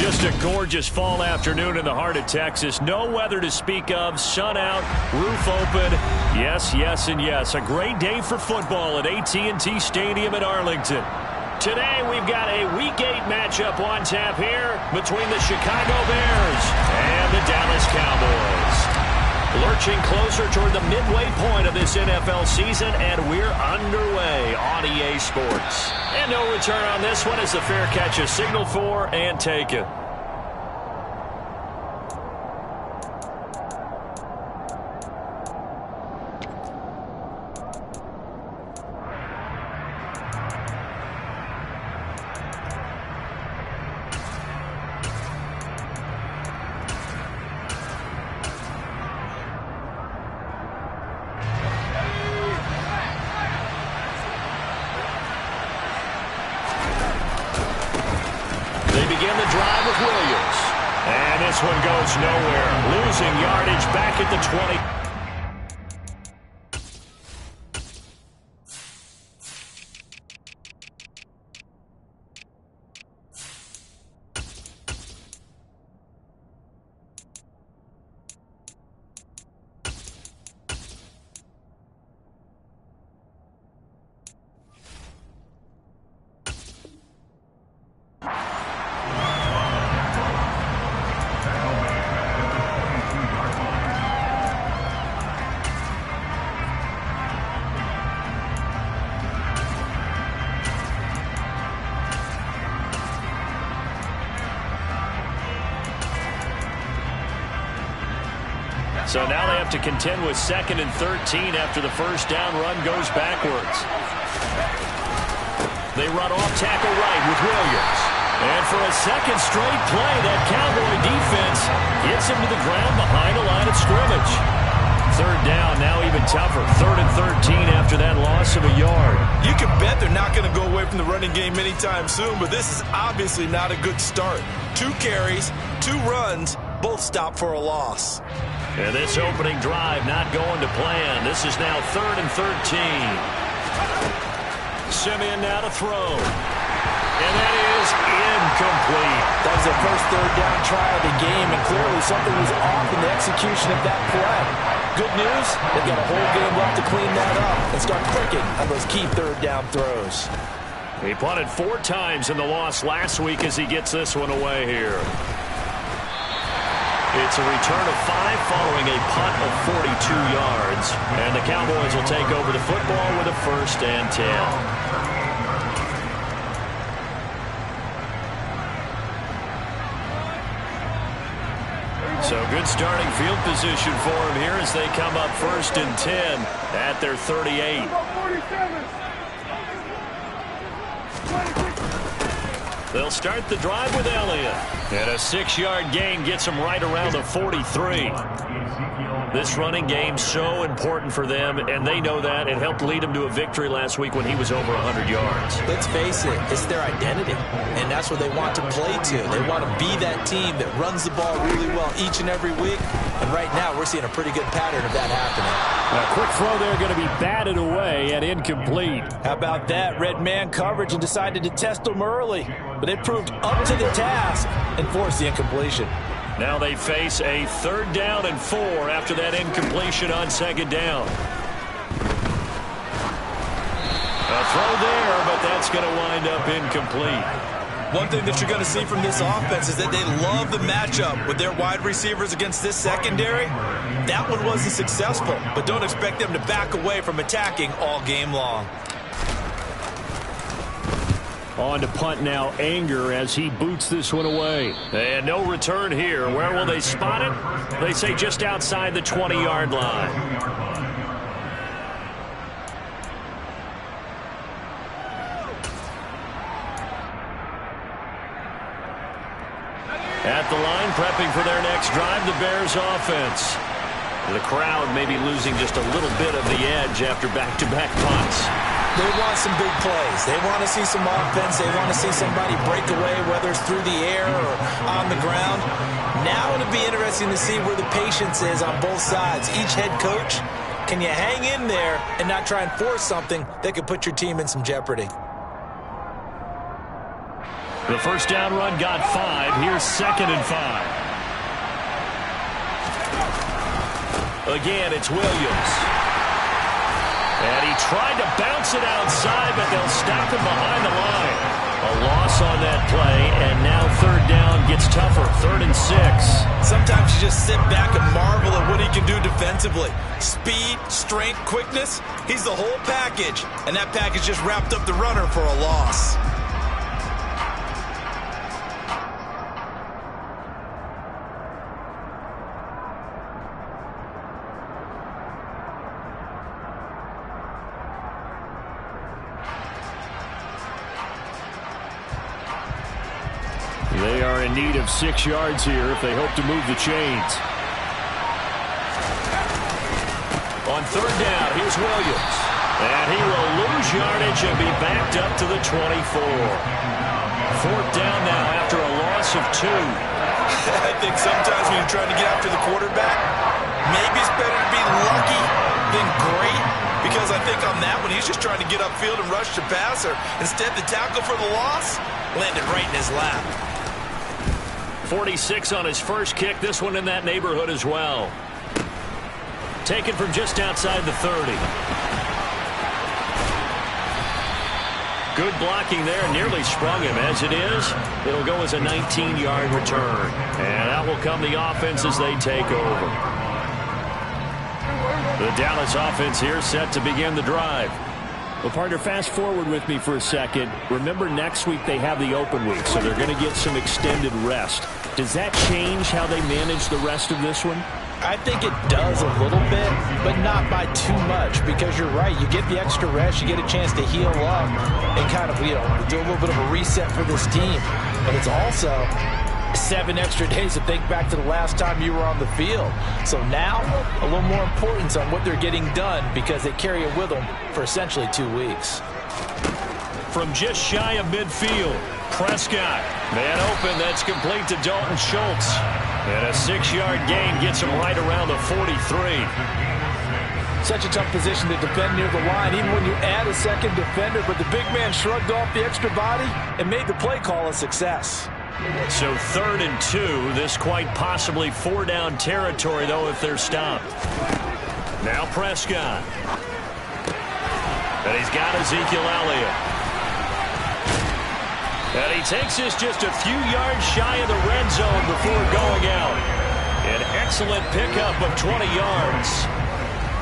Just a gorgeous fall afternoon in the heart of Texas. No weather to speak of. Sun out, roof open. Yes, yes, and yes. A great day for football at AT&T Stadium in Arlington. Today we've got a Week 8 matchup on tap here between the Chicago Bears and the Dallas Cowboys. Lurching closer toward the midway point of this NFL season, and we're underway on EA Sports. And no return on this one as the fair catch is signaled for and taken. This one goes nowhere. Losing yardage back at the 20. So now they have to contend with 2nd and 13 after the first down run goes backwards. They run off tackle right with Williams. And for a second straight play, that Cowboy defense gets him to the ground behind the line of scrimmage. 3rd down, now even tougher. 3rd and 13 after that loss of a yard. You can bet they're not going to go away from the running game anytime soon, but this is obviously not a good start. 2 carries, 2 runs, both stop for a loss. And this opening drive not going to plan. This is now 3rd and 13. Simeon now to throw. And that is incomplete. That was their first 3rd down try of the game, and clearly something was off in the execution of that play. Good news, they've got a whole game left to clean that up and start clicking on those key 3rd down throws. He punted 4 times in the loss last week as he gets this one away here. It's a return of 5 following a punt of 42 yards. And the Cowboys will take over the football with a 1st and 10. So good starting field position for him here as they come up 1st and 10 at their 38. They'll start the drive with Elliott. And a 6-yard gain gets him right around the 43. This running game so important for them, and they know that. It helped lead them to a victory last week when he was over 100 yards. Let's face it, it's their identity, and that's what they want to play to. They want to be that team that runs the ball really well each and every week, and right now we're seeing a pretty good pattern of that happening. A quick throw there going to be batted away and incomplete. How about that? Red man coverage and decided to test them early, but it proved up to the task and forced the incompletion. Now they face a 3rd down and 4 after that incompletion on 2nd down. A throw there, but that's going to wind up incomplete. One thing that you're going to see from this offense is that they love the matchup with their wide receivers against this secondary. That one wasn't successful, but don't expect them to back away from attacking all game long. On to punt now, Anger, as he boots this one away. And no return here. Where will they spot it? They say just outside the 20-yard line. At the line, prepping for their next drive, the Bears offense. The crowd may be losing just a little bit of the edge after back-to-back punts. They want some big plays. They want to see some offense. They want to see somebody break away, whether it's through the air or on the ground. Now it'll be interesting to see where the patience is on both sides. Each head coach, can you hang in there and not try and force something that could put your team in some jeopardy? The first down run got 5. Here's 2nd and 5. Again, it's Williams. And he tried to bounce it outside, but they'll stop him behind the line. A loss on that play, and now 3rd down gets tougher. 3rd and 6. Sometimes you just sit back and marvel at what he can do defensively. Speed, strength, quickness, he's the whole package. And that package just wrapped up the runner for a loss. They are in need of 6 yards here if they hope to move the chains. On 3rd down, here's Williams. And he will lose yardage and be backed up to the 24. 4th down now after a loss of 2. I think sometimes when you're trying to get after the quarterback, maybe it's better to be lucky than great. Because I think on that one, he's just trying to get upfield and rush the passer. Instead, the tackle for the loss landed right in his lap. 46 on his first kick. This one in that neighborhood as well. Taken from just outside the 30. Good blocking there. Nearly sprung him. As it is, it'll go as a 19-yard return. And out will come the offense as they take over. The Dallas offense here set to begin the drive. Well, partner, fast forward with me for a second. Remember, next week they have the open week, so they're going to get some extended rest. Does that change how they manage the rest of this one? I think it does a little bit, but not by too much, because you're right. You get the extra rest, you get a chance to heal up and kind of, do a little bit of a reset for this team. But it's also 7 extra days to think back to the last time you were on the field. So now, a little more importance on what they're getting done because they carry it with them for essentially 2 weeks. From just shy of midfield, Prescott. Man open, that's complete to Dalton Schultz. And a 6-yard gain gets him right around the 43. Such a tough position to defend near the line, even when you add a second defender. But the big man shrugged off the extra body and made the play call a success. So 3rd and 2. This quite possibly 4-down territory, though, if they're stopped. Now Prescott. And he's got Ezekiel Elliott. And he takes this just a few yards shy of the red zone before going out. An excellent pickup of 20 yards.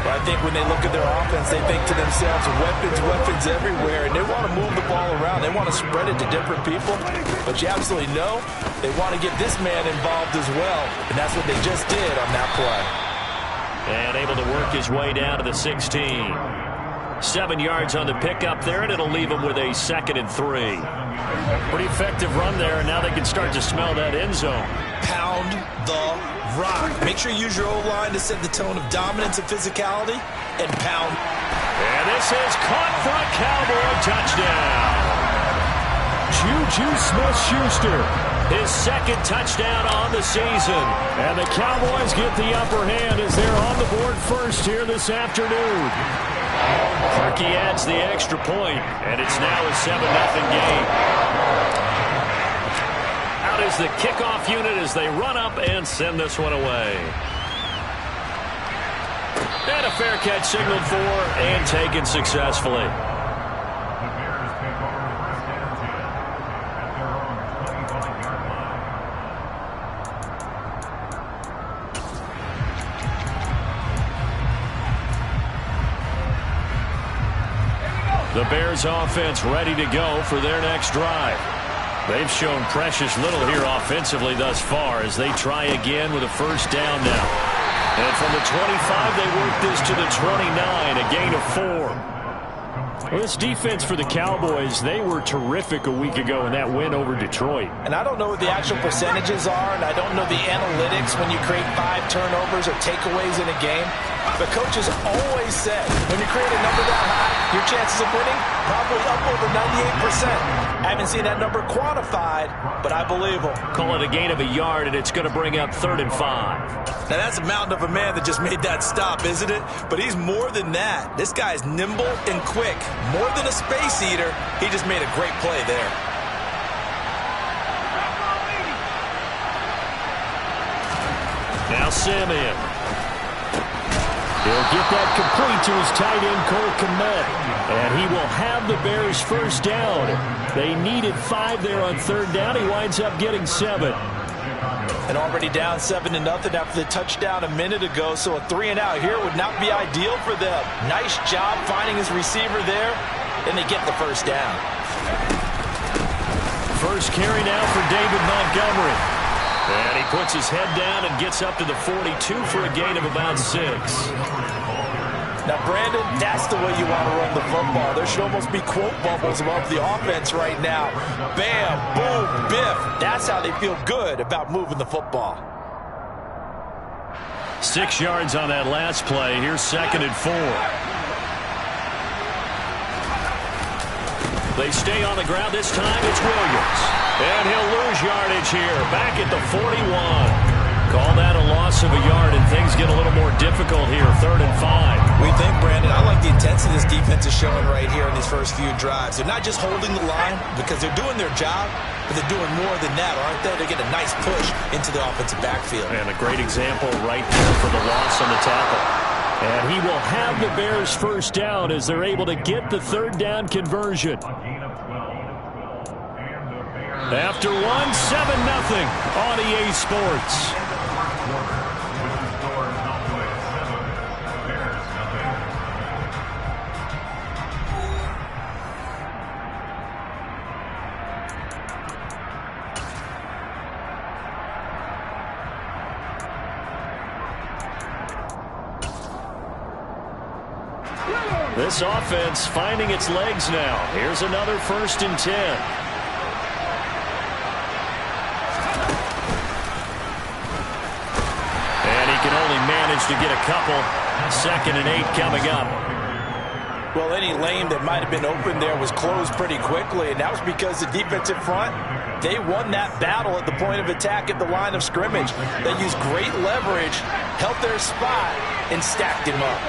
Well, I think when they look at their offense, they think to themselves, weapons everywhere, and they want to move the ball around. They want to spread it to different people, but you absolutely know they want to get this man involved as well, and that's what they just did on that play. And able to work his way down to the 16. 7 yards on the pickup there, and it'll leave him with a 2nd and 3. Pretty effective run there, and now they can start to smell that end zone. Pound the rock. Make sure you use your O-line to set the tone of dominance and physicality, and pound. And this is caught for a Cowboy touchdown. Juju Smith-Schuster, his 2nd touchdown on the season. And the Cowboys get the upper hand as they're on the board first here this afternoon. Harkey adds the extra point, and it's now a 7-0 game. Out is the kickoff unit as they run up and send this one away. And a fair catch signaled for and taken successfully. The Bears offense ready to go for their next drive. They've shown precious little here offensively thus far as they try again with a 1st down now. And from the 25, they work this to the 29, a gain of 4. Well, this defense for the Cowboys, they were terrific a week ago in that win over Detroit. And I don't know what the actual percentages are, and I don't know the analytics when you create 5 turnovers or takeaways in a game. But coaches always said, when you create a number that high, your chances of winning probably up over 98%. I haven't seen that number quantified, but I believe them. Call it a gain of a yard, and it's going to bring up 3rd and 5. Now, that's a mountain of a man that just made that stop, isn't it? But he's more than that. This guy's nimble and quick. More than a space eater, he just made a great play there. Now Simeon. He'll get that complete to his tight end, Cole Kmet. And he will have the Bears first down. They needed 5 there on third down. He winds up getting 7. And already down 7-0 after the touchdown a minute ago. So a 3-and-out here would not be ideal for them. Nice job finding his receiver there. And they get the first down. First carry now for David Montgomery. And he puts his head down and gets up to the 42 for a gain of about 6. Now, Brandon, that's the way you want to run the football. There should almost be quote bubbles above the offense right now. Bam, boom, biff. That's how they feel good about moving the football. 6 yards on that last play. Here's 2nd and 4. They stay on the ground. This time it's Williams. And he'll lose yardage here. Back at the 41. Call that a loss of a yard, and things get a little more difficult here. 3rd and 5. We think, Brandon, I like the intensity this defense is showing right here in these first few drives. They're not just holding the line because they're doing their job, but they're doing more than that, aren't they? They get a nice push into the offensive backfield. And a great example right there for the loss on the tackle. And he will have the Bears first down as they're able to get the 3rd down conversion. After 1, 7-0 on EA Sports. This offense finding its legs now. Here's another 1st and 10. And he can only manage to get a couple. 2nd and 8 coming up. Well, any lane that might have been open there was closed pretty quickly, and that was because the defensive front, they won that battle at the point of attack at the line of scrimmage. They used great leverage, held their spot, and stacked him up.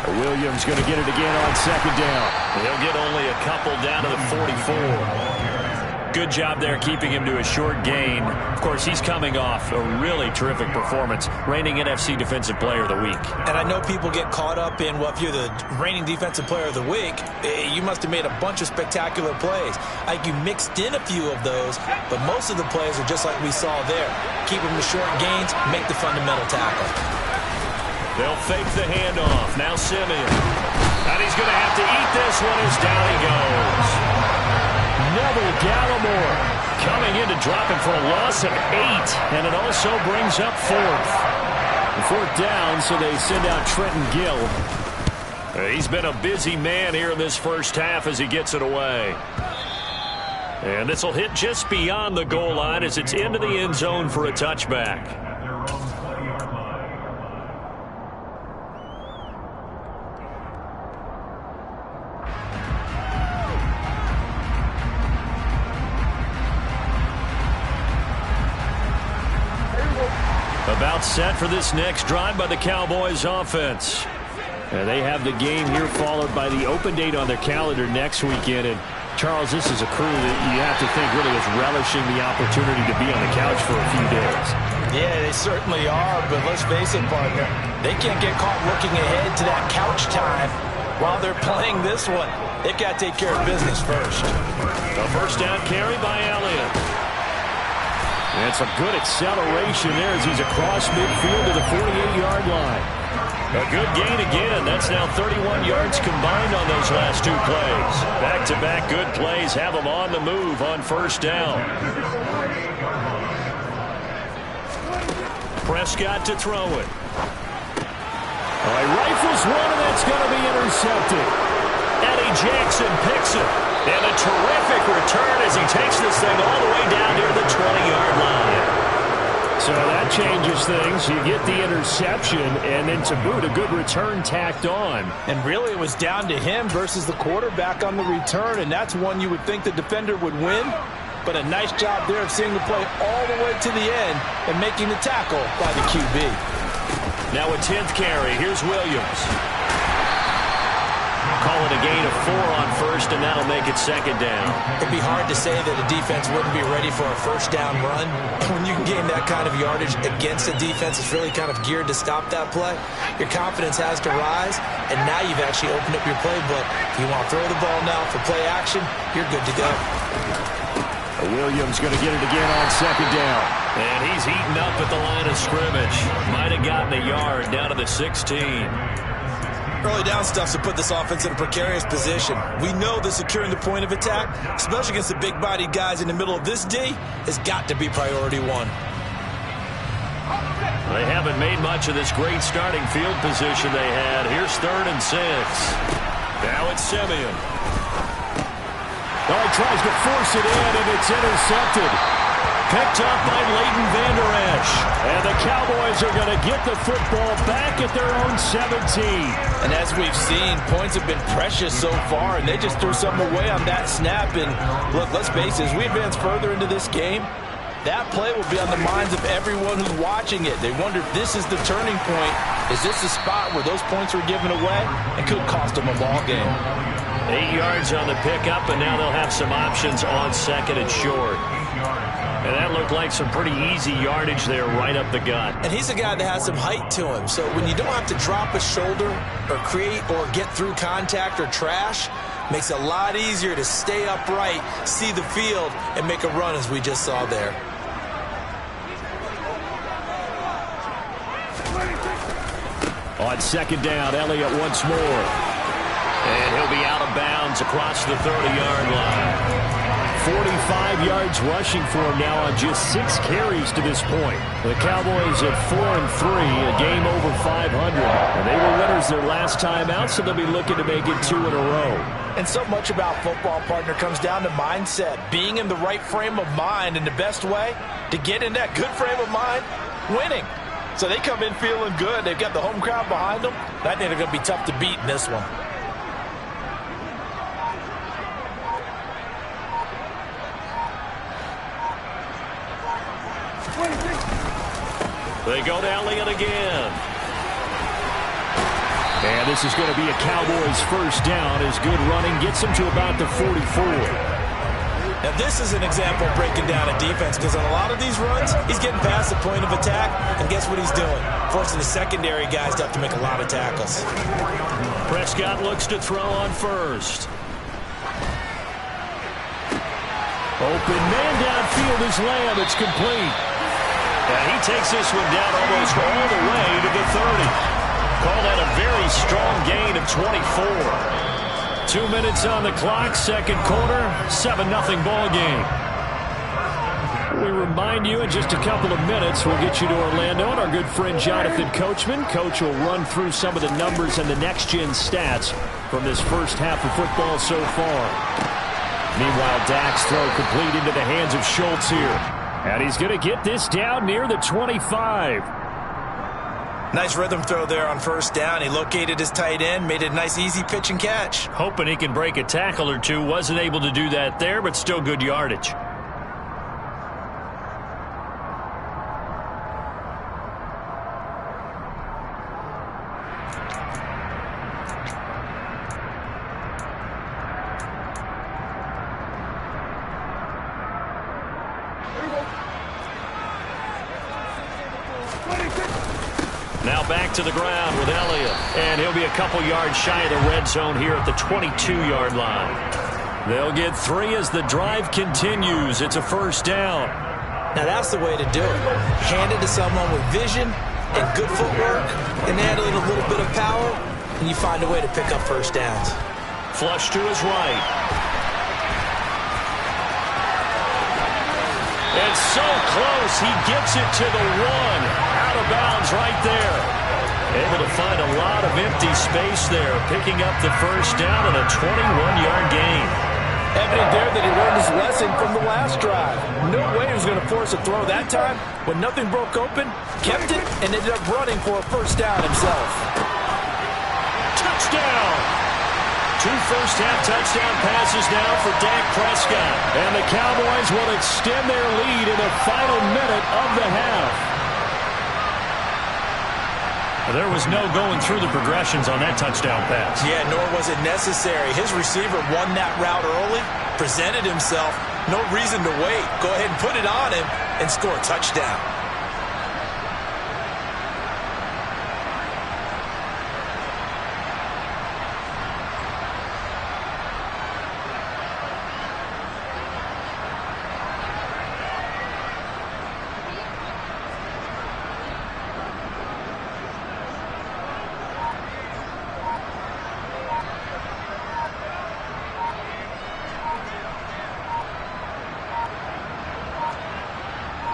Williams going to get it again on 2nd down. He'll get only a couple down to the 44. Good job there keeping him to a short gain. Of course, he's coming off a really terrific performance, reigning NFC Defensive Player of the Week. And I know people get caught up in, well, if you're the reigning Defensive Player of the Week, you must have made a bunch of spectacular plays. Like you mixed in a few of those, but most of the plays are just like we saw there. Keep them to short gains, make the fundamental tackle. They'll fake the handoff. Now Simeon. And he's going to have to eat this one as down he goes. Neville Gallimore coming in to drop him for a loss of 8. And it also brings up 4th. 4th down, so they send out Trenton Gill. He's been a busy man here in this first half as he gets it away. And this will hit just beyond the goal line as it's into the end zone for a touchback. About set for this next drive by the Cowboys offense. And they have the game here followed by the open date on their calendar next weekend. And Charles, this is a crew that you have to think really is relishing the opportunity to be on the couch for a few days. Yeah, they certainly are, but let's face it, partner. They can't get caught looking ahead to that couch time while they're playing this one. They've got to take care of business first. The first down carry by Elliott. And some good acceleration there as he's across midfield to the 48-yard line. A good gain again. That's now 31 yards combined on those last 2 plays. Back-to-back good plays have them on the move on first down. Prescott to throw it. He rifles one, and that's going to be intercepted. Eddie Jackson picks it. And a terrific return as he takes this thing all the way down near the 20-yard line. So that changes things. You get the interception, and then to boot, a good return tacked on. And really, it was down to him versus the quarterback on the return, and that's one you would think the defender would win. But a nice job there of seeing the play all the way to the end and making the tackle by the QB. Now a 10th carry. Here's Williams. call it a gain of 4 on first, and that'll make it second down. It'd be hard to say that a defense wouldn't be ready for a first down run. When you can gain that kind of yardage against a defense that's really kind of geared to stop that play, your confidence has to rise, and now you've actually opened up your playbook. If you want to throw the ball now for play action, you're good to go. Williams going to get it again on second down. And he's heating up at the line of scrimmage. Might have gotten a yard down to the 16. Early down stuff to put this offense in a precarious position. We know that securing the point of attack, especially against the big-bodied guys in the middle of this D, has got to be priority one. They haven't made much of this great starting field position they had. Here's 3rd and 6. Now it's Simeon. Oh, he tries to force it in, and it's intercepted. Picked up by Leighton Vander Esch. And the Cowboys are going to get the football back at their own 17. And as we've seen, points have been precious so far, and they just threw something away on that snap. And look, let's face it, as we advance further into this game, that play will be on the minds of everyone who's watching it. They wonder if this is the turning point. Is this the spot where those points were given away? It could cost them a ball game. 8 yards on the pickup, and now they'll have some options on second and short. And that looked like some pretty easy yardage there right up the gut. And he's a guy that has some height to him. So when you don't have to drop a shoulder or create or get through contact or trash, makes it a lot easier to stay upright, see the field, and make a run as we just saw there. On second down, Elliott once more. And he'll be out of bounds across the 30-yard line. 45 yards rushing for him now on just 6 carries to this point. The Cowboys at 4-3, a game over 500. And they were winners their last time out, so they'll be looking to make it 2 in a row. And so much about football, partner, comes down to mindset. Being in the right frame of mind, and the best way to get in that good frame of mind, winning. So they come in feeling good. They've got the home crowd behind them. I think they're going to be tough to beat in this one. They go to Elliott again. And this is going to be a Cowboys first down as good running gets them to about the 44. Now this is an example of breaking down a defense, because on a lot of these runs, he's getting past the point of attack, and guess what he's doing? Forcing the secondary guys to have to make a lot of tackles. Prescott looks to throw on first. Open man downfield is Lamb. It's complete. And he takes this one down almost all the way to the 30. Call that a very strong gain of 24. 2 minutes on the clock, second quarter, 7-0 ball game. We remind you in just a couple of minutes, we'll get you to Orlando and our good friend Jonathan Coachman. Coach will run through some of the numbers and the next-gen stats from this first half of football so far. Meanwhile, Dak's throw complete into the hands of Schultz here. And he's going to get this down near the 25. Nice rhythm throw there on first down. He located his tight end, made it a nice easy pitch and catch. Hoping he can break a tackle or two. Wasn't able to do that there, but still good yardage. Now back to the ground with Elliott. And he'll be a couple yards shy of the red zone here at the 22-yard line. They'll get 3 as the drive continues. It's a first down. Now that's the way to do it. Hand it to someone with vision and good footwork, and add a little bit of power, and you find a way to pick up first downs. Flush to his right. It's so close. He gets it to the 1. Out of bounds right there. Able to find a lot of empty space there. Picking up the first down and a 21-yard gain. Evident there that he learned his lesson from the last drive. No way he was going to force a throw that time. When nothing broke open, kept it, and ended up running for a first down himself. Touchdown! 2 first-half touchdown passes now for Dak Prescott. And the Cowboys will extend their lead in the final minute of the half. There was no going through the progressions on that touchdown pass. Yeah, nor was it necessary. His receiver won that route early, presented himself. No reason to wait. Go ahead and put it on him and score a touchdown.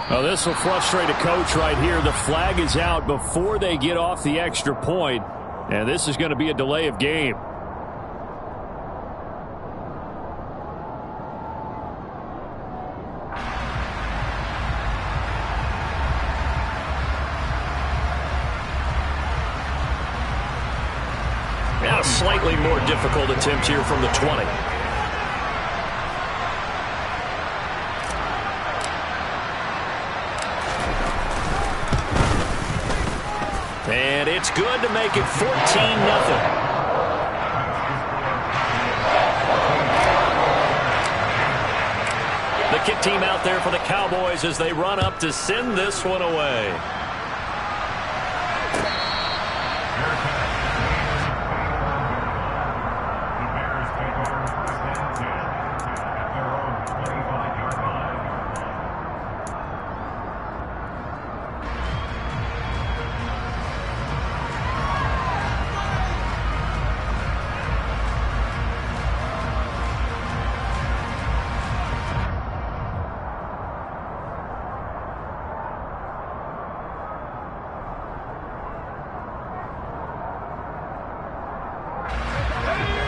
Well, this will frustrate a coach right here. The flag is out before they get off the extra point, and this is going to be a delay of game. Now a slightly more difficult attempt here from the 20. And it's good to make it 14-0. The kick team out there for the Cowboys as they run up to send this one away.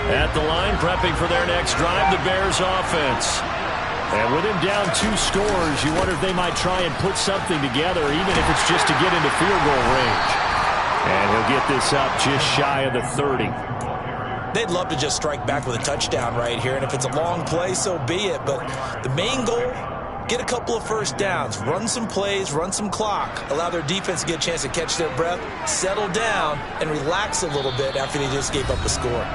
At the line, prepping for their next drive, the Bears offense. And with him down 2 scores, you wonder if they might try and put something together, even if it's just to get into field goal range. And he'll get this up just shy of the 30. They'd love to just strike back with a touchdown right here, and if it's a long play, so be it. But the main goal, get a couple of first downs, run some plays, run some clock, allow their defense to get a chance to catch their breath, settle down, and relax a little bit after they just gave up a score.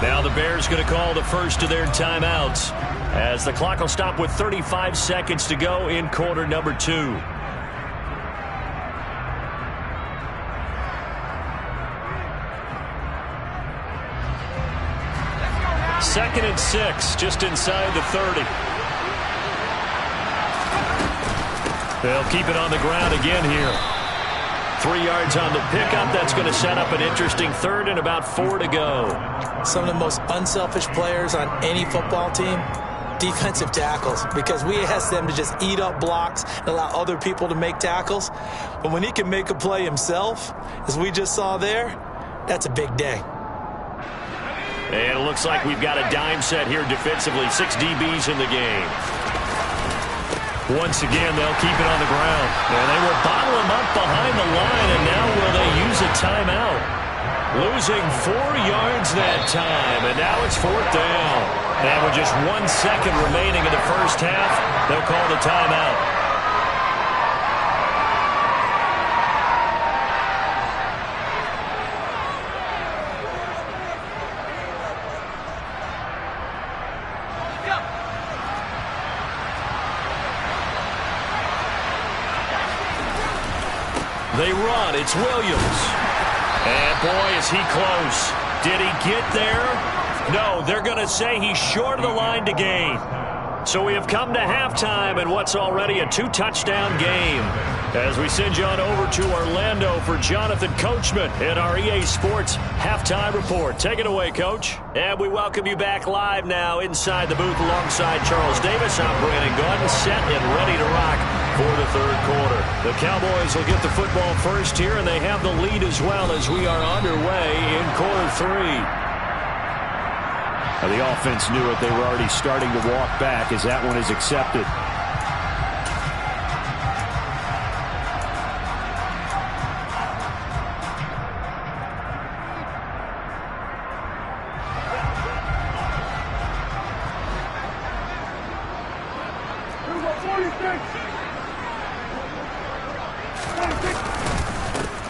Now the Bears going to call the first of their timeouts as the clock will stop with 35 seconds to go in quarter number 2. Second and 6, just inside the 30. They'll keep it on the ground again here. 3 yards on the pickup. That's going to set up an interesting third and about 4 to go. Some of the most unselfish players on any football team, defensive tackles, because we ask them to just eat up blocks and allow other people to make tackles. But when he can make a play himself, as we just saw there, that's a big day. And it looks like we've got a dime set here defensively. 6 DBs in the game. Once again, they'll keep it on the ground. And they will bottle him up behind the line, and now will they use a timeout? Losing 4 yards that time, and now it's 4th down. And with just 1 second remaining in the first half, they'll call the timeout. They run. It's Williams. And boy, is he close. Did he get there? No, they're going to say he's short of the line to gain. So we have come to halftime in what's already a 2-touchdown game. As we send you on over to Orlando for Jonathan Coachman in our EA Sports Halftime Report. Take it away, Coach. And we welcome you back live now inside the booth alongside Charles Davis. I'm Brandon Gordon, set and ready to rock for the third quarter. The Cowboys will get the football first here, and they have the lead as well as we are underway in quarter 3. Now, the offense knew it. They were already starting to walk back as that one is accepted.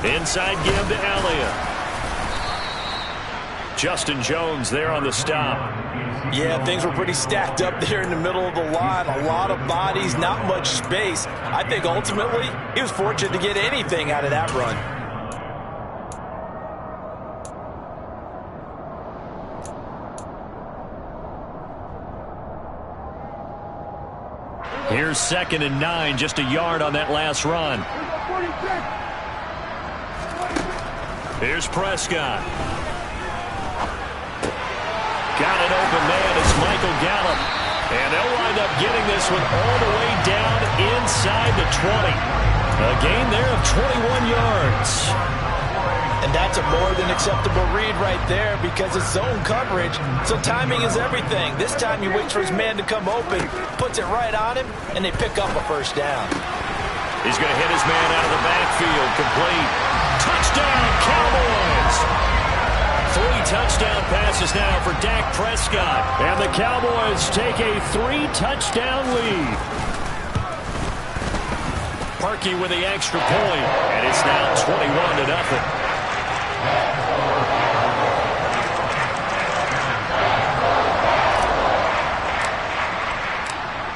Inside give to Elliott. Justin Jones there on the stop. Yeah, things were pretty stacked up there in the middle of the line. A lot of bodies, not much space. I think ultimately he was fortunate to get anything out of that run. Here's 2nd and 9, just a yard on that last run. Here's Prescott. Got an open man. It's Michael Gallup. And they'll wind up getting this one all the way down inside the 20. A gain there of 21 yards. And that's a more than acceptable read right there because it's zone coverage, so timing is everything. This time he waits for his man to come open, puts it right on him, and they pick up a first down. He's going to hit his man out of the backfield. Complete. Touchdown, Cowboys! 3 touchdown passes now for Dak Prescott. And the Cowboys take a 3-touchdown lead. Parkey with the extra point, and it's now 21-0.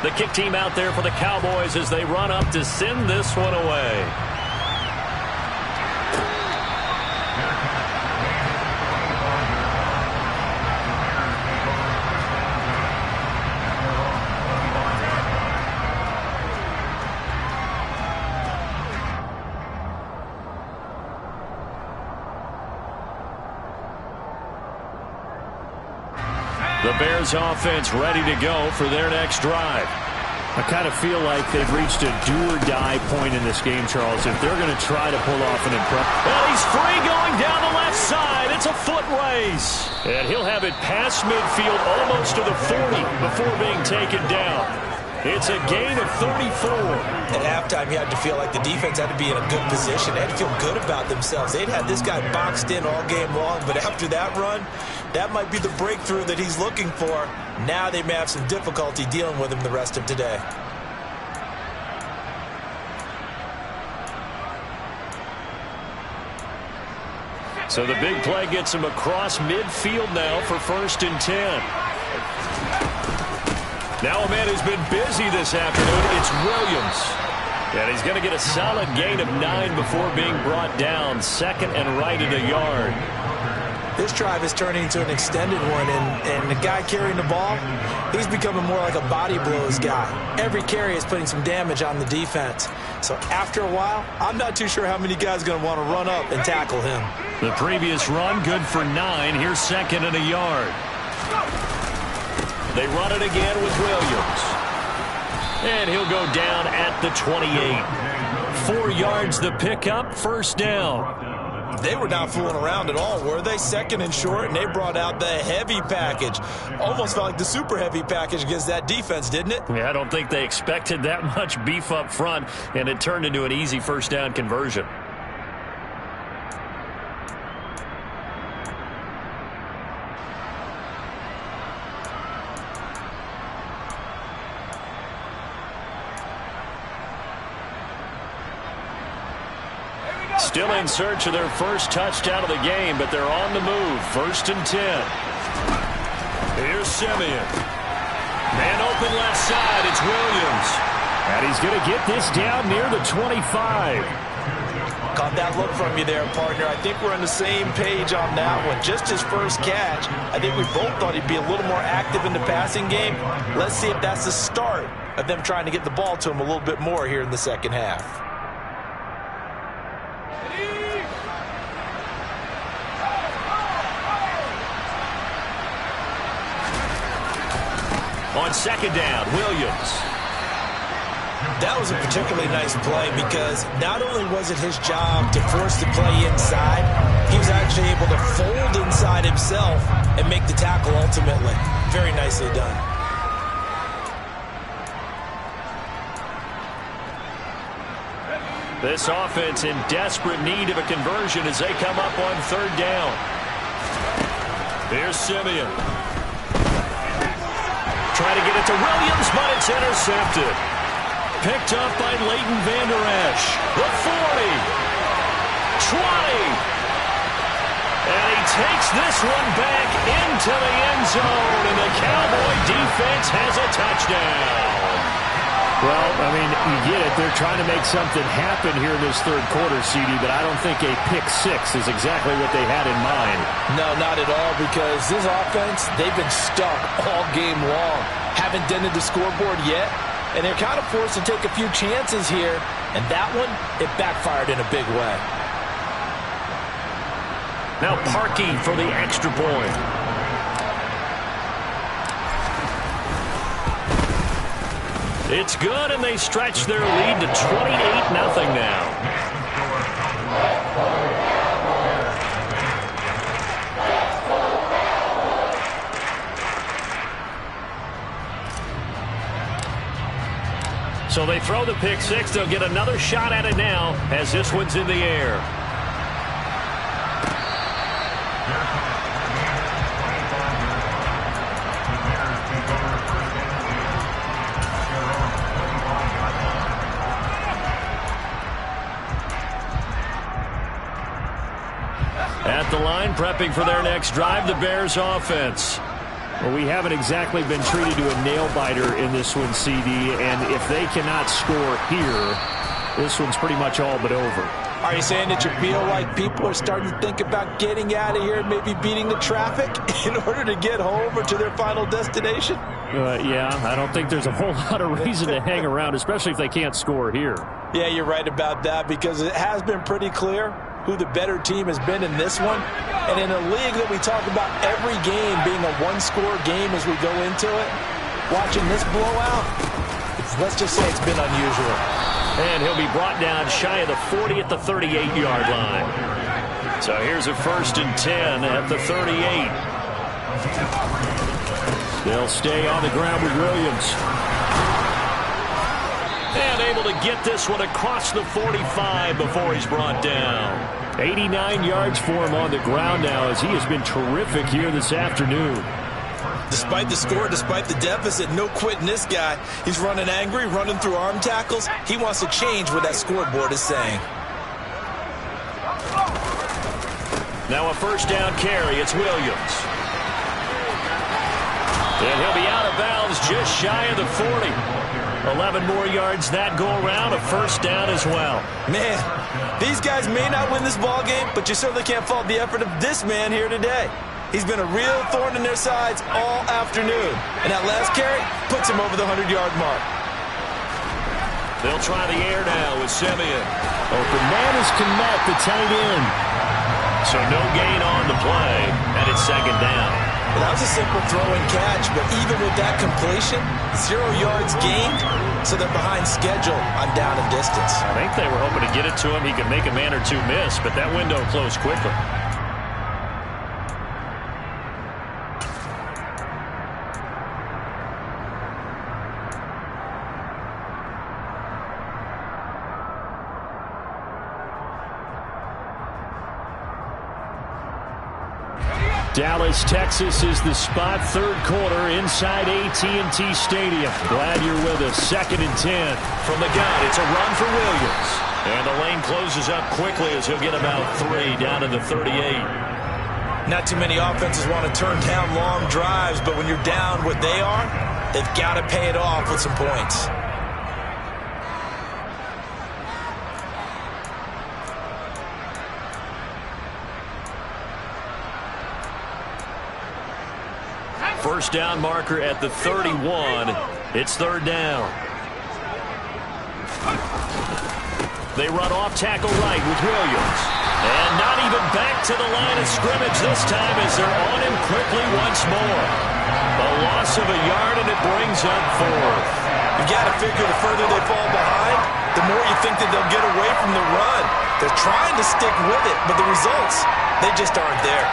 The kick team out there for the Cowboys as they run up to send this one away. The Bears offense ready to go for their next drive. I kind of feel like they've reached a do-or-die point in this game, Charles, if they're going to try to pull off an impressive. Well, he's free going down the left side. It's a foot race. And he'll have it past midfield almost to the 40 before being taken down. It's a gain of 34. At halftime, you had to feel like the defense had to be in a good position. They had to feel good about themselves. They'd had this guy boxed in all game long, but after that run, that might be the breakthrough that he's looking for. Now they may have some difficulty dealing with him the rest of today. So the big play gets him across midfield now for 1st and 10. Now a man who's been busy this afternoon, it's Williams. And he's going to get a solid gain of 9 before being brought down. 2nd and right at a yard. This drive is turning into an extended one, and the guy carrying the ball, he's becoming more like a body blows guy. Every carry is putting some damage on the defense. So after a while, I'm not too sure how many guys are going to want to run up and tackle him. The previous run, good for 9. Here's 2nd and a yard. They run it again with Williams. And he'll go down at the 28. 4 yards the pickup, 1st down. They were not fooling around at all, were they? 2nd and short, and they brought out the heavy package. Almost felt like the super heavy package against that defense, didn't it? Yeah, I don't think they expected that much beef up front, and it turned into an easy 1st down conversion. Still in search of their first touchdown of the game, but they're on the move. 1st and 10. Here's Simeon. Man open left side. It's Williams. And he's going to get this down near the 25. Caught that look from you there, partner. I think we're on the same page on that one. Just his first catch. I think we both thought he'd be a little more active in the passing game. Let's see if that's the start of them trying to get the ball to him a little bit more here in the second half. On 2nd down, Williams. That was a particularly nice play because not only was it his job to force the play inside, he was actually able to fold inside himself and make the tackle ultimately. Very nicely done. This offense in desperate need of a conversion as they come up on 3rd down. Here's Simeon. Trying to get it to Williams, but it's intercepted. Picked up by Leighton Vander Esch. The 40. 20. And he takes this one back into the end zone, and the Cowboy defense has a touchdown. Well, I mean, you get it. They're trying to make something happen here in this third quarter, CD, but I don't think a pick six is exactly what they had in mind. No, not at all, because this offense, they've been stuck all game long. Haven't dented the scoreboard yet, and they're kind of forced to take a few chances here, and that one, it backfired in a big way. Now Parkey for the extra point. It's good, and they stretch their lead to 28-0 now. So they throw the pick six. They'll get another shot at it now as this one's in the air. At the line, prepping for their next drive, the Bears offense. Well, we haven't exactly been treated to a nail-biter in this one, CD, and if they cannot score here, this one's pretty much all but over. Are you saying that you feel like people are starting to think about getting out of here and maybe beating the traffic in order to get home or to their final destination? Yeah, I don't think there's a whole lot of reason to hang around, especially if they can't score here. Yeah, you're right about that, because it has been pretty clear who the better team has been in this one. And in a league that we talk about every game being a one-score game as we go into it, watching this blowout, let's just say it's been unusual. And he'll be brought down shy of the 40 at the 38-yard line. So here's a 1st and 10 at the 38. They'll stay on the ground with Williams. And able to get this one across the 45 before he's brought down. 89 yards for him on the ground now, as he has been terrific here this afternoon. Despite the score, despite the deficit, no quitting this guy. He's running angry, running through arm tackles. He wants to change what that scoreboard is saying. Now a 1st down carry. It's Williams. And he'll be out of bounds just shy of the 40. 11 more yards that go around, a 1st down as well. Man, these guys may not win this ball game, but you certainly can't fault the effort of this man here today. He's been a real thorn in their sides all afternoon. And that last carry puts him over the 100-yard mark. They'll try the air now with Simeon. Open man is Kmet, the tight end. So no gain on the play, and it's 2nd down. Well, that was a simple throw and catch, but even with that completion, 0 yards gained, so they're behind schedule on down and distance. I think they were hoping to get it to him. He could make a man or two miss, but that window closed quickly. Dallas, Texas is the spot. 3rd quarter inside AT&T Stadium. Glad you're with us. 2nd and 10 from the gun. It's a run for Williams. And the lane closes up quickly as he'll get about 3 down to the 38. Not too many offenses want to turn down long drives, but when you're down what they are, they've got to pay it off with some points. First down marker at the 31. It's 3rd down. They run off tackle right with Williams. And not even back to the line of scrimmage this time as they're on him quickly once more. A loss of a yard, and it brings up 4th. You got to figure the further they fall behind, the more you think that they'll get away from the run. They're trying to stick with it, but the results, they just aren't there.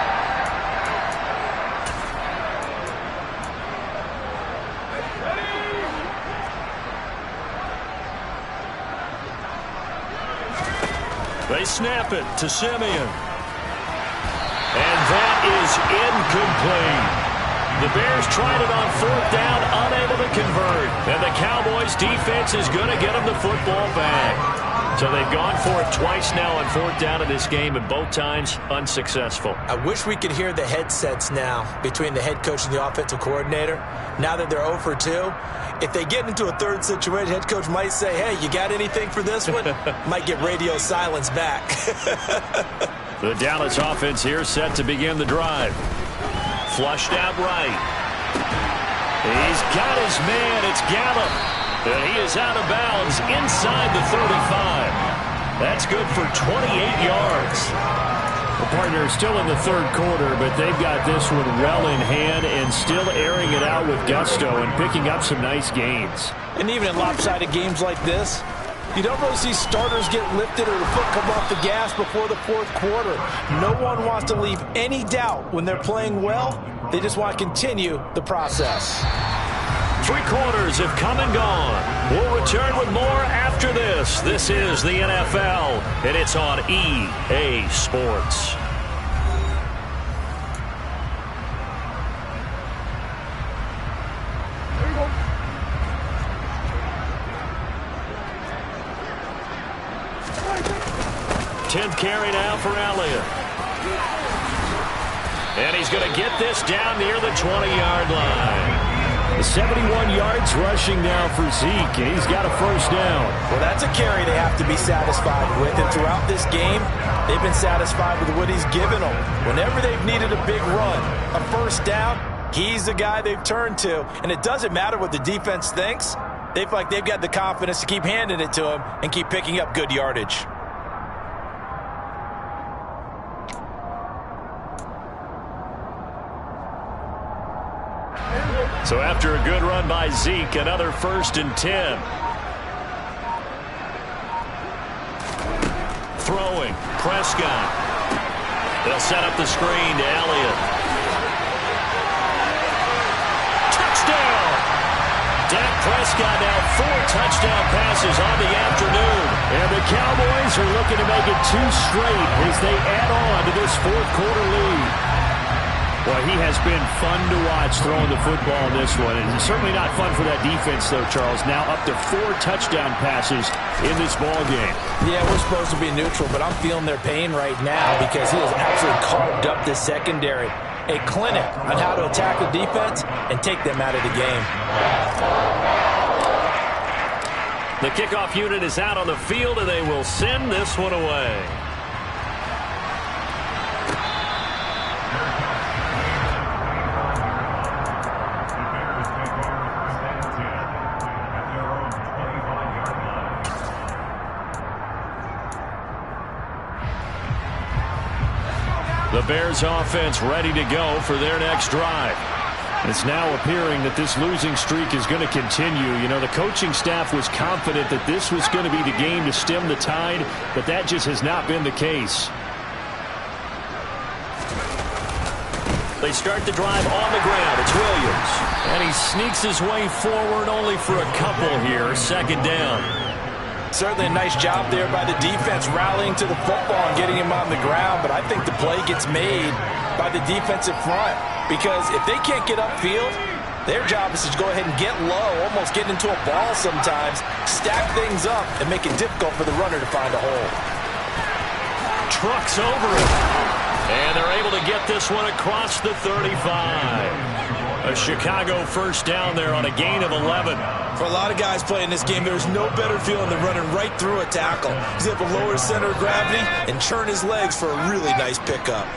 They snap it to Simeon. And that is incomplete. The Bears tried it on 4th down, unable to convert. And the Cowboys defense is going to get them the football back. So they've gone for it twice now on fourth down in this game, and both times unsuccessful. I wish we could hear the headsets now between the head coach and the offensive coordinator. Now that they're 0 for 2, if they get into a third situation, head coach might say, hey, you got anything for this one? Might get radio silence back. The Dallas offense here set to begin the drive. Flushed out right. He's got his man. It's Gallup. And he is out of bounds inside the 35. That's good for 28 yards. The partner is still in the third quarter, but they've got this one well in hand and still airing it out with gusto and picking up some nice gains. And even in lopsided games like this, you don't really see starters get lifted or the foot come off the gas before the fourth quarter. No one wants to leave any doubt when they're playing well. They just want to continue the process. 3 quarters have come and gone. We'll return with more after this. This is the NFL, and it's on EA Sports. There you go. 10th carry now for Elliott. And he's going to get this down near the 20-yard line. 71 yards rushing now for Zeke, and he's got a first down. Well, that's a carry they have to be satisfied with, and throughout this game, they've been satisfied with what he's given them. Whenever they've needed a big run, a first down, he's the guy they've turned to, and it doesn't matter what the defense thinks. They feel like they've got the confidence to keep handing it to him and keep picking up good yardage. So after a good run by Zeke, another 1st and 10. Throwing, Prescott. They'll set up the screen to Elliott. Touchdown! Dak Prescott now 4 touchdown passes on the afternoon. And the Cowboys are looking to make it 2 straight as they add on to this fourth quarter lead. Well, he has been fun to watch throwing the football in this one. And it's certainly not fun for that defense, though, Charles. Now up to 4 touchdown passes in this ball game. Yeah, we're supposed to be neutral, but I'm feeling their pain right now because he has absolutely carved up this secondary. A clinic on how to attack the defense and take them out of the game. The kickoff unit is out on the field, and they will send this one away. The Bears offense ready to go for their next drive. It's now appearing that this losing streak is going to continue. You know, the coaching staff was confident that this was going to be the game to stem the tide, but that just has not been the case. They start the drive on the ground. It's Williams. And he sneaks his way forward only for a couple here. 2nd down. Certainly a nice job there by the defense rallying to the football and getting him on the ground, but I think the play gets made by the defensive front because if they can't get upfield, their job is to go ahead and get low, almost get into a ball sometimes, stack things up, and make it difficult for the runner to find a hole. Trucks over it. And they're able to get this one across the 35. A Chicago first down there on a gain of 11. For a lot of guys playing this game, there's no better feeling than running right through a tackle. He's able to lower his center of gravity and churn his legs for a really nice pickup.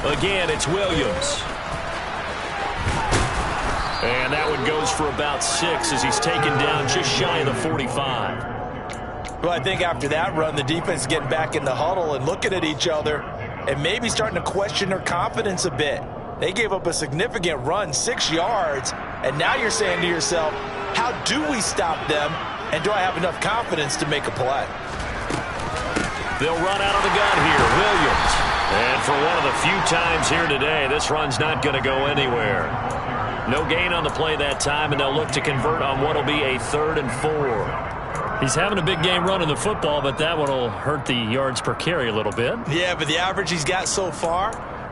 Again, it's Williams. And that one goes for about 6 as he's taken down just shy of the 45. Well, I think after that run, the defense is getting back in the huddle and looking at each other and maybe starting to question their confidence a bit. They gave up a significant run, 6 yards, and now you're saying to yourself, how do we stop them, and do I have enough confidence to make a play? They'll run out of the gun here, Williams. And for one of the few times here today, this run's not going to go anywhere. No gain on the play that time, and they'll look to convert on what will be a 3rd and 4. He's having a big game running the football, but that one will hurt the yards per carry a little bit. Yeah, but the average he's got so far,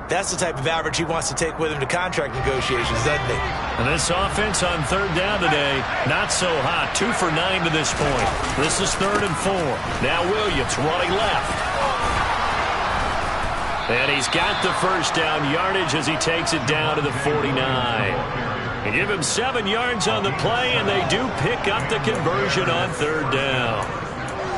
That's the type of average he wants to take with him to contract negotiations, doesn't he? And this offense on third down today, not so hot. 2 for 9 to this point. This is 3rd and 4. Now Williams running left. And he's got the first down yardage as he takes it down to the 49. They give him 7 yards on the play, and they do pick up the conversion on third down.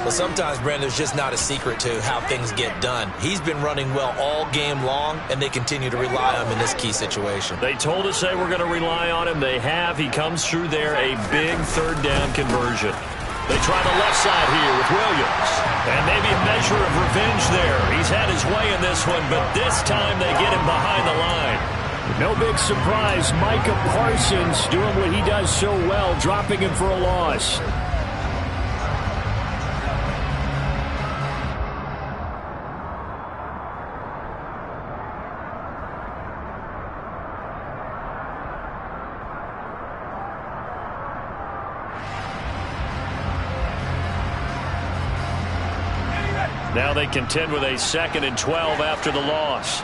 Well, sometimes, Brandon, there's just not a secret to how things get done. He's been running well all game long, and they continue to rely on him in this key situation. They told us they were going to rely on him. They have. He comes through there, a big third down conversion. They try the left side here with Williams. And maybe a measure of revenge there. He's had his way in this one, but this time they get him behind the line. No big surprise. Micah Parsons doing what he does so well, dropping him for a loss. Now they contend with a 2nd and 12 after the loss.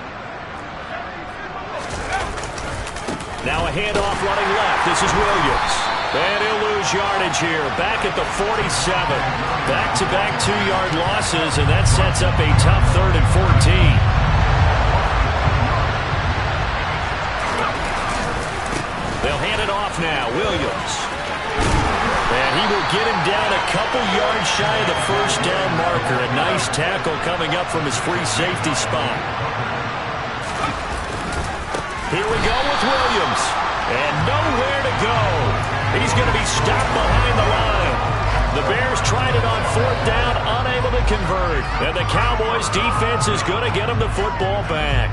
Now a handoff running left. This is Williams. And he'll lose yardage here. Back at the 47. Back-to-back 2-yard losses, and that sets up a tough 3rd and 14. They'll hand it off now. Williams. And he will get him down a couple yards shy of the first down marker. A nice tackle coming up from his free safety spot. Here we go with Williams. And nowhere to go. He's going to be stopped behind the line. The Bears tried it on 4th down, unable to convert. And the Cowboys defense is going to get him the football back.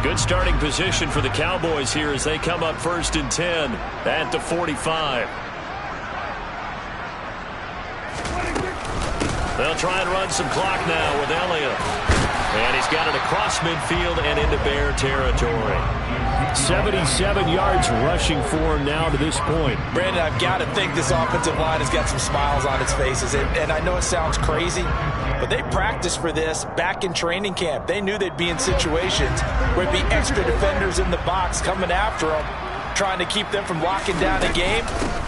Good starting position for the Cowboys here as they come up 1st and 10 at the 45. They'll try and run some clock now with Elliott. And he's got it across midfield and into Bear territory. 77 yards rushing for him now to this point. Brandon, I've got to think this offensive line has got some smiles on its faces. And I know it sounds crazy, but they practiced for this back in training camp. They knew they'd be in situations where there'd be extra defenders in the box coming after them, trying to keep them from locking down a game.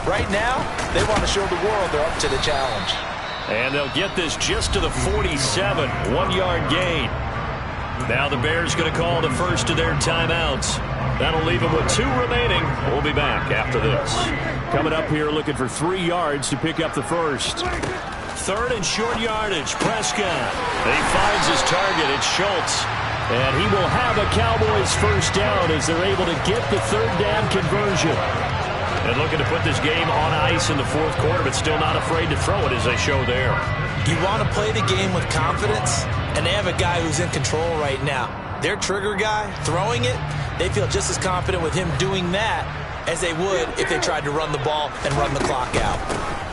Right now, they want to show the world they're up to the challenge. And they'll get this just to the 47, 1-yard gain. Now the Bears going to call the first of their timeouts. That'll leave them with 2 remaining. We'll be back after this. Coming up here looking for 3 yards to pick up the first. 3rd and short yardage. Prescott. He finds his target. It's Schultz. And he will have a Cowboys first down as they're able to get the 3rd down conversion. And looking to put this game on ice in the 4th quarter, but still not afraid to throw it as they show there. You want to play the game with confidence, and they have a guy who's in control right now. Their trigger guy, throwing it, they feel just as confident with him doing that as they would if they tried to run the ball and run the clock out.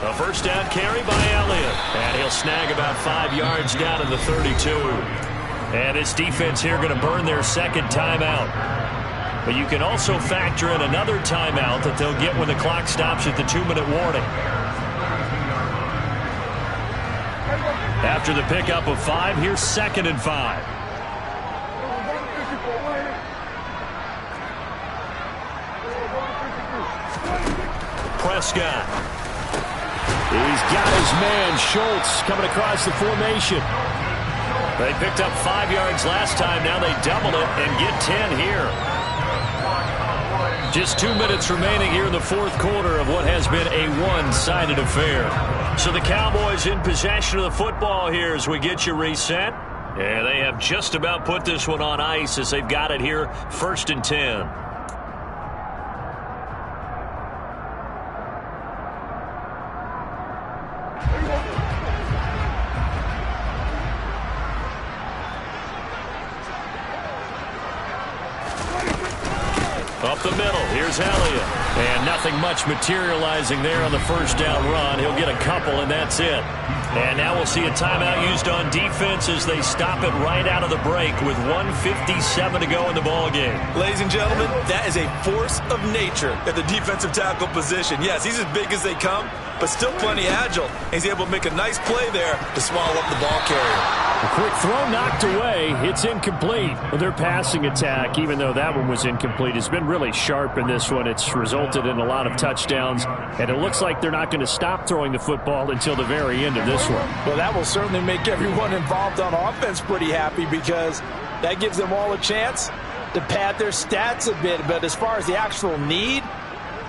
A first down carry by Elliott. And he'll snag about 5 yards down in the 32. And his defense here going to burn their 2nd timeout. But you can also factor in another timeout that they'll get when the clock stops at the 2-minute warning. After the pickup of 5, here's 2nd and 5. Prescott. He's got his man, Schultz, coming across the formation. They picked up 5 yards last time. Now they double it and get 10 here. Just 2 minutes remaining here in the 4th quarter of what has been a one-sided affair. So the Cowboys in possession of the football here as we get you reset. And they have just about put this one on ice as they've got it here 1st and 10. Up the middle, here's Elliott. And nothing much materializing there on the first down run. He'll get a couple, and that's it. And now we'll see a timeout used on defense as they stop it right out of the break with 1:57 to go in the ballgame. Ladies and gentlemen, that is a force of nature at the defensive tackle position. Yes, he's as big as they come, but still plenty agile. He's able to make a nice play there to swallow up the ball carrier. A quick throw knocked away. It's incomplete. Their passing attack, even though that one was incomplete, has been really sharp in this one. It's resulted in a lot of touchdowns, and it looks like they're not going to stop throwing the football until the very end of this one. Well, that will certainly make everyone involved on offense pretty happy because that gives them all a chance to pad their stats a bit. But as far as the actual need,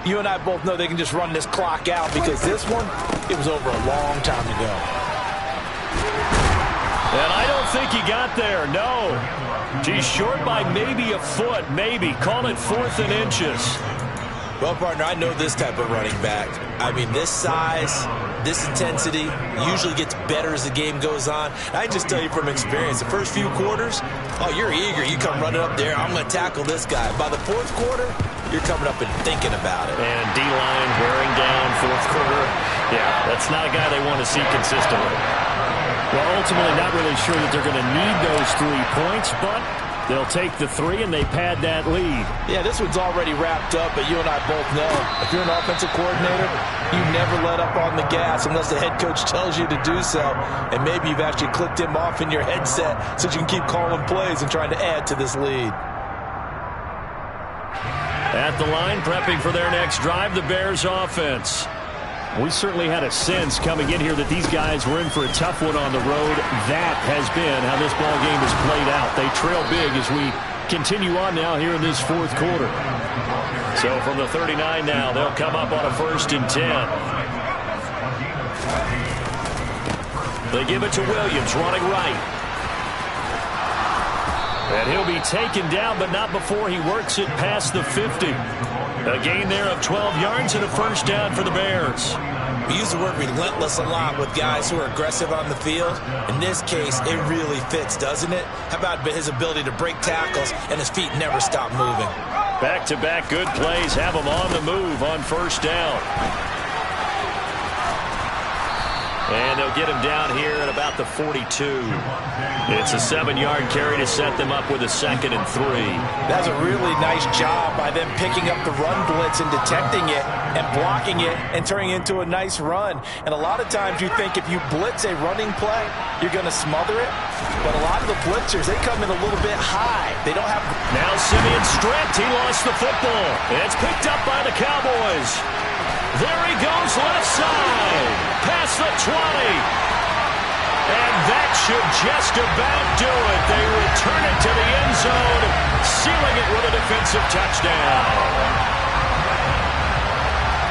you and I both know they can just run this clock out because this one, it was over a long time ago. And I don't think he got there, no. He's short by maybe a foot, maybe. Call it 4th and inches. Well, partner, I know this type of running back. I mean, this size, this intensity usually gets better as the game goes on. I just tell you from experience, the first few quarters, oh, you're eager. You come running up there, I'm going to tackle this guy. By the 4th quarter, you're coming up and thinking about it. And D-line wearing down 4th quarter. Yeah, that's not a guy they want to see consistently. Well, ultimately not really sure that they're going to need those 3 points, but they'll take the 3 and they pad that lead. Yeah, this one's already wrapped up, but you and I both know if you're an offensive coordinator, you never let up on the gas unless the head coach tells you to do so. And maybe you've actually clicked him off in your headset so you can keep calling plays and trying to add to this lead. At the line, prepping for their next drive, the Bears offense. We certainly had a sense coming in here that these guys were in for a tough one on the road. That has been how this ball game has played out. They trail big as we continue on now here in this 4th quarter. So from the 39 now, they'll come up on a 1st and 10. They give it to Williams, running right. And he'll be taken down, but not before he works it past the 50. A gain there of 12 yards and a 1st down for the Bears. We use the word relentless a lot with guys who are aggressive on the field. In this case, it really fits, doesn't it? How about his ability to break tackles and his feet never stop moving? Back-to-back good plays have him on the move on 1st down. And they'll get him down here at about the 42. It's a 7-yard carry to set them up with a 2nd and 3. That's a really nice job by them picking up the run blitz and detecting it and blocking it and turning it into a nice run. And a lot of times you think if you blitz a running play, you're going to smother it. But a lot of the blitzers, they come in a little bit high. They don't have... Now Simeon stripped. He lost the football. And it's picked up by the Cowboys. There he goes left side. Past the 20. And that should just about do it. They return it to the end zone, sealing it with a defensive touchdown.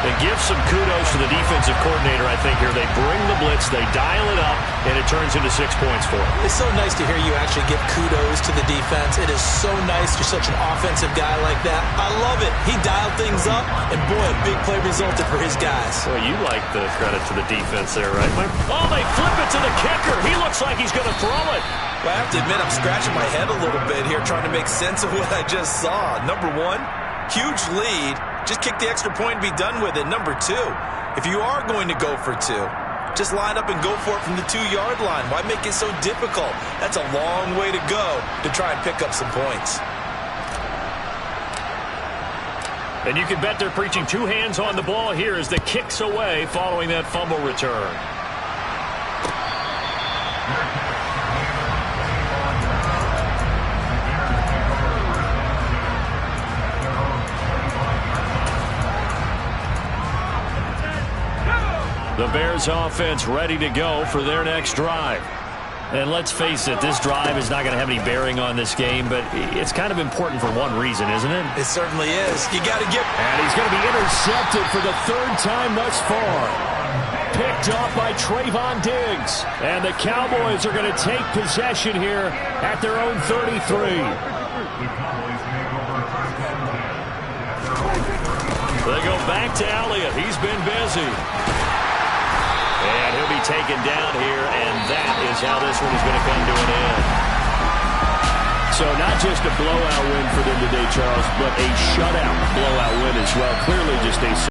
They give some kudos to the defensive coordinator, I think, here. They bring the blitz, they dial it up, and it turns into 6 points for them. It's so nice to hear you actually give kudos to the defense. It is so nice you're such an offensive guy like that. I love it. He dialed things up, and boy, a big play resulted for his guys. Well, you like the credit to the defense there, right, Mike? Oh, they flip it to the kicker. He looks like he's going to throw it. Well, I have to admit, I'm scratching my head a little bit here trying to make sense of what I just saw. Number one, huge lead. Just kick the extra point and be done with it. Number 2, if you are going to go for 2, just line up and go for it from the 2-yard line. Why make it so difficult? That's a long way to go to try and pick up some points. And you can bet they're preaching 2 hands on the ball here as the kick's away following that fumble return. The Bears offense ready to go for their next drive. And let's face it, this drive is not going to have any bearing on this game, but it's kind of important for one reason, isn't it? It certainly is. You got to get... And he's going to be intercepted for the 3rd time thus far. Picked off by Trayvon Diggs. And the Cowboys are going to take possession here at their own 33. They go back to Elliott. He's been busy. And he'll be taken down here, and that is how this one is going to come to an end. So not just a blowout win for them today, Charles, but a shutout blowout win as well. Clearly just a